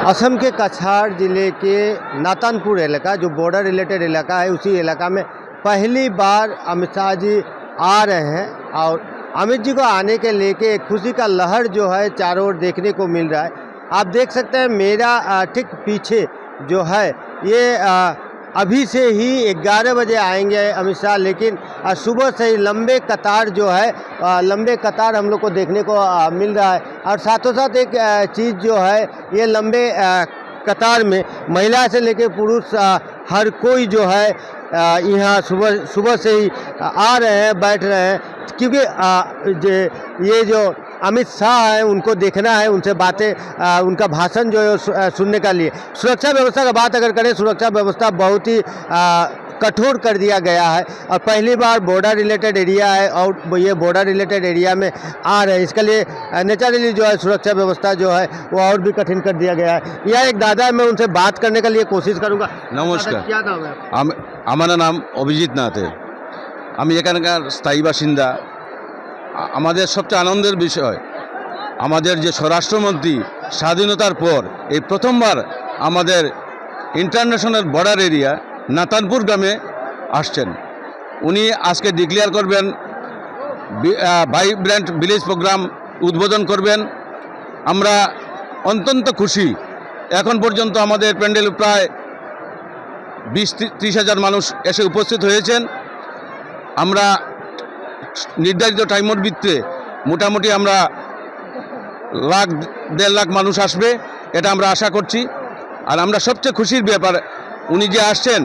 असम के कछार ज़िले के नातानपुर इलाका जो बॉर्डर रिलेटेड इलाका है, उसी इलाका में पहली बार अमित शाह जी आ रहे हैं और अमित जी को आने के लेके एक खुशी का लहर जो है चारों ओर देखने को मिल रहा है। आप देख सकते हैं मेरा ठीक पीछे जो है ये अभी से ही 11 बजे आएंगे अमित शाह, लेकिन सुबह से ही लंबे कतार जो है लंबे कतार हम लोग को देखने को मिल रहा है। और साथों साथ एक चीज़ जो है ये लंबे कतार में महिला से लेकर पुरुष हर कोई जो है यहाँ सुबह से ही आ रहे हैं, बैठ रहे हैं, क्योंकि ये जो अमित शाह हैं उनको देखना है, उनसे बातें उनका भाषण जो है सुनने का लिए। सुरक्षा व्यवस्था का बात अगर करें, सुरक्षा व्यवस्था बहुत ही कठोर कर दिया गया है और पहली बार बॉर्डर रिलेटेड एरिया है और ये बॉर्डर रिलेटेड एरिया में आ रहे हैं, इसके लिए नेचुरली जो है सुरक्षा व्यवस्था जो है वो और भी कठिन कर दिया गया है। यह एक दादा है, मैं उनसे बात करने का लिए कोशिश करूँगा। नमस्कार, क्या नाम है? আমার নাম অভিজিৎ নাথে। আমি এখানকার স্থায়ী বাসিন্দা। আমাদের সবচেয়ে আনন্দের বিষয় আমাদের যে স্বরাষ্ট্রমন্ত্রী স্বাধীনতার পর এই প্রথমবার আমাদের ইন্টারন্যাশনাল বর্ডার এরিয়া নাতানপুর গ্রামে আসছেন। উনি আজকে ডিক্লেয়ার করবেন, ভাইব্রেন্ট ভিলেজ প্রোগ্রাম উদ্বোধন করবেন। আমরা অত্যন্ত খুশি। এখন পর্যন্ত আমাদের প্যান্ডেল প্রায় 20-30 হাজার মানুষ এসে উপস্থিত হয়েছেন। আমরা নির্ধারিত টাইমের ভিত্তিতে মোটামুটি আমরা 1.5 লাখ মানুষ আসবে, এটা আমরা আশা করছি। আর আমরা সবচেয়ে খুশির ব্যাপার উনি যে আসছেন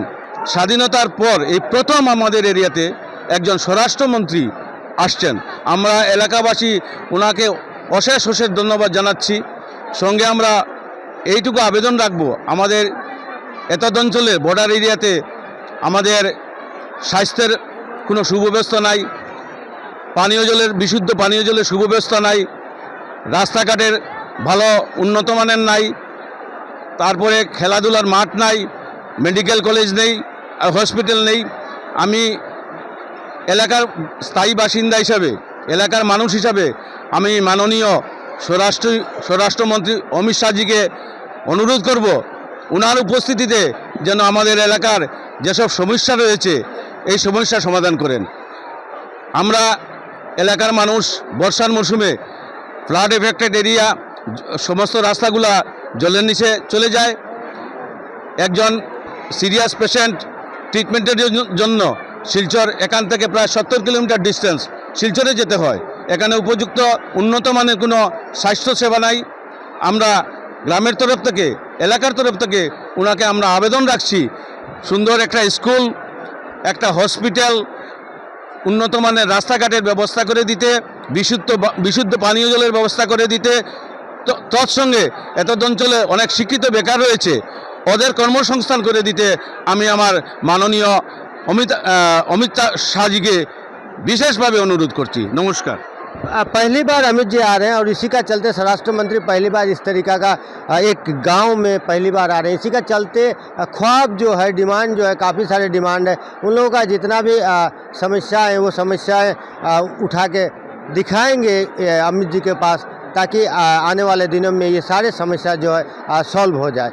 স্বাধীনতার পর এই প্রথম আমাদের এরিয়াতে একজন স্বরাষ্ট্রমন্ত্রী আসছেন। আমরা এলাকাবাসী ওনাকে অশেষ অশেষ ধন্যবাদ জানাচ্ছি। সঙ্গে আমরা এইটুকু আবেদন রাখব, আমাদের এতদ অঞ্চলে বর্ডার এরিয়াতে আমাদের স্বাস্থ্যের কোনো সুব্যবস্থা নাই, বিশুদ্ধ পানীয় জলের সুব্যবস্থা নাই, রাস্তাঘাটের ভালো উন্নত মানের নাই, তারপরে খেলাধুলার মাঠ নাই, মেডিকেল কলেজ নেই, হসপিটাল নেই। আমি এলাকার স্থায়ী বাসিন্দা হিসাবে, এলাকার মানুষ হিসাবে আমি মাননীয় স্বরাষ্ট্রমন্ত্রী অমিত শাহজিকে অনুরোধ করব ওনার উপস্থিতিতে যেন আমাদের এলাকার যেসব সমস্যা রয়েছে এই সমস্যার সমাধান করেন। আমরা এলাকার মানুষ বর্ষার মৌসুমে ফ্লাড এফেক্টেড এরিয়া, সমস্ত রাস্তাগুলা জলের নিচে চলে যায়। একজন সিরিয়াস পেশেন্ট ট্রিটমেন্টের জন্য শিলচর এখান থেকে প্রায় 70 কিলোমিটার ডিস্টেন্স শিলচরে যেতে হয়। এখানে উপযুক্ত উন্নত মানের কোনো স্বাস্থ্যসেবা নাই। আমরা গ্রামের তরফ থেকে, এলাকার তরফ থেকে ওনাকে আমরা আবেদন রাখছি সুন্দর একটা স্কুল, একটা হসপিটাল, উন্নত মানের রাস্তাঘাটের ব্যবস্থা করে দিতে, বিশুদ্ধ পানীয় জলের ব্যবস্থা করে দিতে। তৎসঙ্গে এতদ অঞ্চলে অনেক শিক্ষিত বেকার রয়েছে, ওদের কর্মসংস্থান করে দিতে আমি আমার মাননীয় অমিত শাহজিকে বিশেষভাবে অনুরোধ করছি। নমস্কার। पहली बार अमित जी आ रहे हैं और इसी का चलते स्वराष्ट्र मंत्री पहली बार इस तरीका का एक गांव में पहली बार आ रहे हैं। इसी का चलते ख्वाब जो है, डिमांड जो है, काफ़ी सारे डिमांड है, उन लोगों का जितना भी समस्याएं वो समस्याएं उठा के दिखाएंगे अमित जी के पास, ताकि आने वाले दिनों में ये सारे समस्या जो है सॉल्व हो जाए।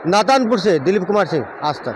नातानपुर से दिलीप कुमार सिंह, आज तक।